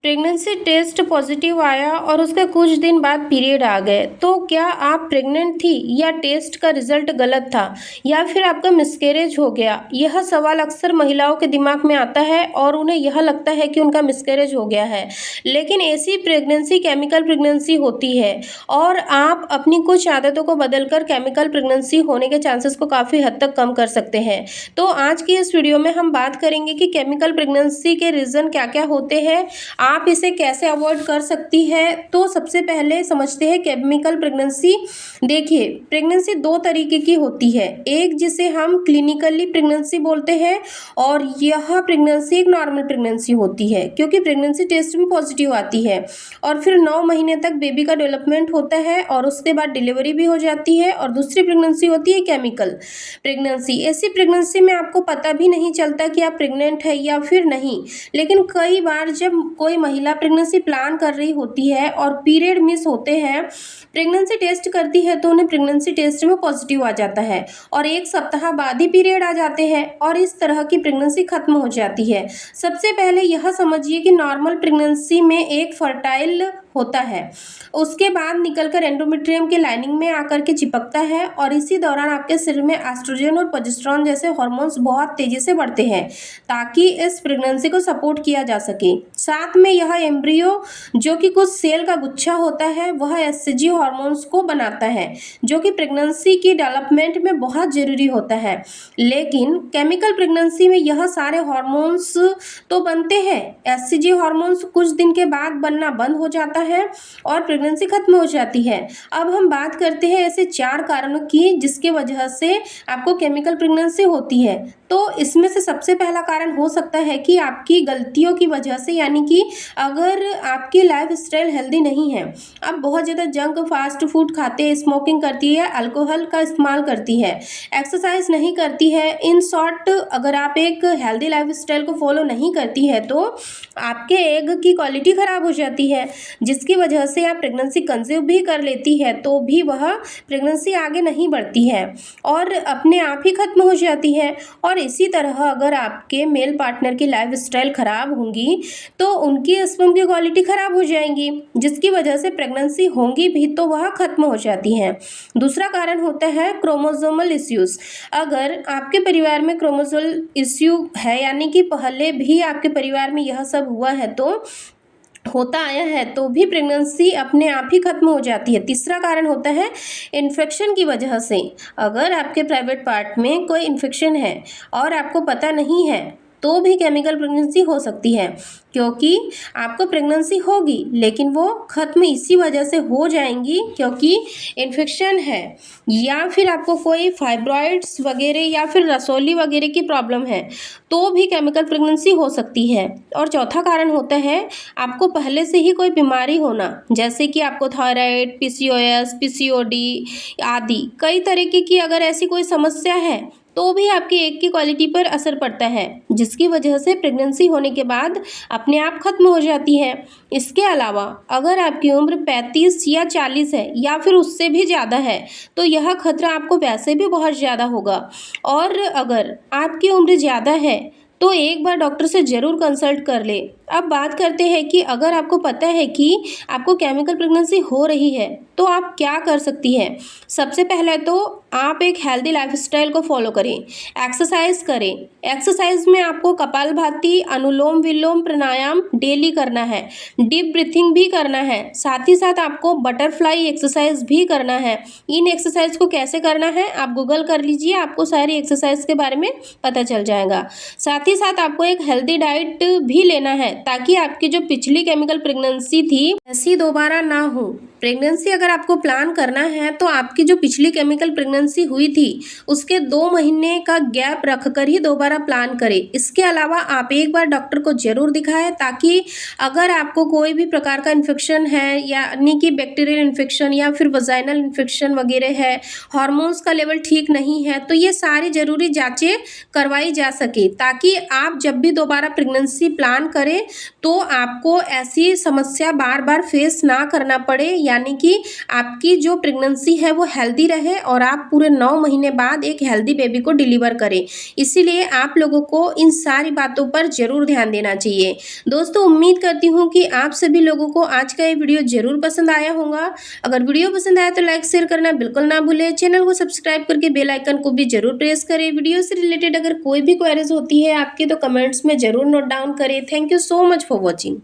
Pregnancy test positive आया और उसके कुछ दिन बाद पीरियड आ गए, तो क्या आप प्रेग्नेंट थी या टेस्ट का रिजल्ट गलत था या फिर आपका मिसकैरेज हो गया? यह सवाल अक्सर महिलाओं के दिमाग में आता है और उन्हें यह लगता है कि उनका मिसकैरेज हो गया है। लेकिन ऐसी प्रेगनेंसी केमिकल प्रेगनेंसी होती है और आप अपनी कुछ आदतों को बदलकर केमिकल प्रेगनेंसी होने के चांसेस को काफ़ी हद तक कम कर सकते हैं। तो आज की इस वीडियो में हम बात करेंगे कि केमिकल प्रेगनेंसी के रीज़न क्या-क्या होते हैं, आप इसे कैसे अवॉइड कर सकती है। तो सबसे पहले समझते हैं केमिकल प्रेगनेंसी। देखिए, प्रेगनेंसी दो तरीके की होती है, एक जिसे हम क्लिनिकली प्रेगनेंसी बोलते हैं और यह प्रेगनेंसी एक नॉर्मल प्रेगनेंसी होती है क्योंकि प्रेगनेंसी टेस्ट में पॉजिटिव आती है और फिर 9 महीने तक बेबी का डेवलपमेंट होता है और उसके बाद डिलीवरी भी हो जाती है। और दूसरी प्रेगनेंसी होती है केमिकल प्रेगनेंसी। ऐसी प्रेगनेंसी में आपको पता भी नहीं चलता कि आप प्रेग्नेंट है या फिर नहीं, लेकिन कई बार जब कोई महिला प्रेगनेंसी प्लान कर रही होती है और पीरियड मिस होते हैं, प्रेगनेंसी टेस्ट करती है तो उन्हें प्रेगनेंसी टेस्ट में पॉजिटिव आ जाता है और 1 सप्ताह बाद ही पीरियड आ जाते हैं और इस तरह की प्रेगनेंसी खत्म हो जाती है। सबसे पहले यह समझिए कि नॉर्मल प्रेगनेंसी में एक फर्टाइल होता है, उसके बाद निकलकर एंडोमेट्रियम के लाइनिंग में आकर के चिपकता है और इसी दौरान आपके शरीर में एस्ट्रोजन और प्रोजेस्टेरोन जैसे हार्मोन्स बहुत तेजी से बढ़ते हैं ताकि इस प्रेगनेंसी को सपोर्ट किया जा सके। साथ में यह एम्ब्रियो जो कि कुछ सेल का गुच्छा होता है, वह एससीजी हार्मोन्स को बनाता है जो कि प्रेगनेंसी की डेवलपमेंट में बहुत ज़रूरी होता है। लेकिन केमिकल प्रेगनेंसी में यह सारे हार्मोन्स तो बनते हैं, एससीजी हार्मोन्स कुछ दिन के बाद बनना बंद हो जाता है और प्रेगनेंसी खत्म हो जाती है। अब हम बात करते हैं ऐसे 4 कारणों की जिसकी वजह से आपको केमिकल प्रेगनेंसी होती है। तो इसमें से सबसे पहला कारण हो सकता है कि आपकी गलतियों की वजह से, यानी कि अगर आपकी लाइफस्टाइल हेल्दी नहीं है, आप बहुत ज़्यादा जंक फास्ट फूड खाते हैं, स्मोकिंग करती है, अल्कोहल का इस्तेमाल करती है, एक्सरसाइज नहीं करती है, इन शॉर्ट अगर आप एक हेल्दी लाइफस्टाइल को फॉलो नहीं करती है तो आपके एग की क्वालिटी ख़राब हो जाती है जिसकी वजह से आप प्रेगनेंसी कंसीव भी कर लेती है तो भी वह प्रेगनेंसी आगे नहीं बढ़ती है और अपने आप ही खत्म हो जाती है। और इसी तरह अगर आपके मेल पार्टनर की लाइफस्टाइल ख़राब होंगी तो उनकी स्पर्म की क्वालिटी ख़राब हो जाएंगी जिसकी वजह से प्रेगनेंसी होंगी भी तो वह खत्म हो जाती है। दूसरा कारण होता है क्रोमोसोमल इश्यूज़। अगर आपके परिवार में क्रोमोसोमल इश्यू है, यानी कि पहले भी आपके परिवार में यह सब हुआ है तो होता आया है, तो भी प्रेगनेंसी अपने आप ही खत्म हो जाती है। तीसरा कारण होता है इन्फेक्शन की वजह से। अगर आपके प्राइवेट पार्ट में कोई इन्फेक्शन है और आपको पता नहीं है तो भी केमिकल प्रेगनेंसी हो सकती है क्योंकि आपको प्रेगनेंसी होगी लेकिन वो खत्म इसी वजह से हो जाएंगी क्योंकि इन्फेक्शन है या फिर आपको कोई फाइब्रॉइड्स वगैरह या फिर रसौली वगैरह की प्रॉब्लम है तो भी केमिकल प्रेगनेंसी हो सकती है। और चौथा कारण होता है आपको पहले से ही कोई बीमारी होना, जैसे कि आपको थायराइड, पीसीओएस, पीसीओडी आदि कई तरीके की अगर ऐसी कोई समस्या है तो भी आपकी एग की क्वालिटी पर असर पड़ता है जिसकी वजह से प्रेगनेंसी होने के बाद अपने आप खत्म हो जाती है। इसके अलावा अगर आपकी उम्र 35 या 40 है या फिर उससे भी ज़्यादा है तो यह खतरा आपको वैसे भी बहुत ज़्यादा होगा। और अगर आपकी उम्र ज़्यादा है तो एक बार डॉक्टर से ज़रूर कंसल्ट कर ले। अब बात करते हैं कि अगर आपको पता है कि आपको केमिकल प्रेगनेंसी हो रही है तो आप क्या कर सकती हैं। सबसे पहले तो आप एक हेल्दी लाइफस्टाइल को फॉलो करें, एक्सरसाइज करें। एक्सरसाइज में आपको कपालभाति, अनुलोम विलोम, प्राणायाम डेली करना है, डीप ब्रीथिंग भी करना है, साथ ही साथ आपको बटरफ्लाई एक्सरसाइज भी करना है। इन एक्सरसाइज को कैसे करना है आप गूगल कर लीजिए, आपको सारी एक्सरसाइज के बारे में पता चल जाएगा। साथ ही साथ आपको एक हेल्दी डाइट भी लेना है ताकि आपकी जो पिछली केमिकल प्रेगनेंसी थी ऐसी दोबारा ना हो। प्रेगनेंसी अगर आपको प्लान करना है तो आपकी जो पिछली केमिकल प्रेगनेंसी हुई थी उसके 2 महीने का गैप रखकर ही दोबारा प्लान करें। इसके अलावा आप एक बार डॉक्टर को ज़रूर दिखाएं ताकि अगर आपको कोई भी प्रकार का इन्फेक्शन है, यानी कि बैक्टीरियल इन्फेक्शन या फिर वजाइनल इन्फेक्शन वगैरह है, हार्मोन्स का लेवल ठीक नहीं है, तो ये सारी ज़रूरी जाँचें करवाई जा सके ताकि आप जब भी दोबारा प्रेगनेंसी प्लान करें तो आपको ऐसी समस्या बार बार फेस ना करना पड़े, यानी कि आपकी जो प्रेगनेंसी है वो हेल्दी रहे और आप पूरे 9 महीने बाद एक हेल्दी बेबी को डिलीवर करें। इसीलिए आप लोगों को इन सारी बातों पर ज़रूर ध्यान देना चाहिए। दोस्तों, उम्मीद करती हूँ कि आप सभी लोगों को आज का ये वीडियो ज़रूर पसंद आया होगा। अगर वीडियो पसंद आया तो लाइक शेयर करना बिल्कुल ना भूलें। चैनल को सब्सक्राइब करके बेल आइकन को भी ज़रूर प्रेस करें। वीडियो से रिलेटेड अगर कोई भी क्वेरीज होती है आपकी तो कमेंट्स में ज़रूर नोट डाउन करें। Thank you so much for watching.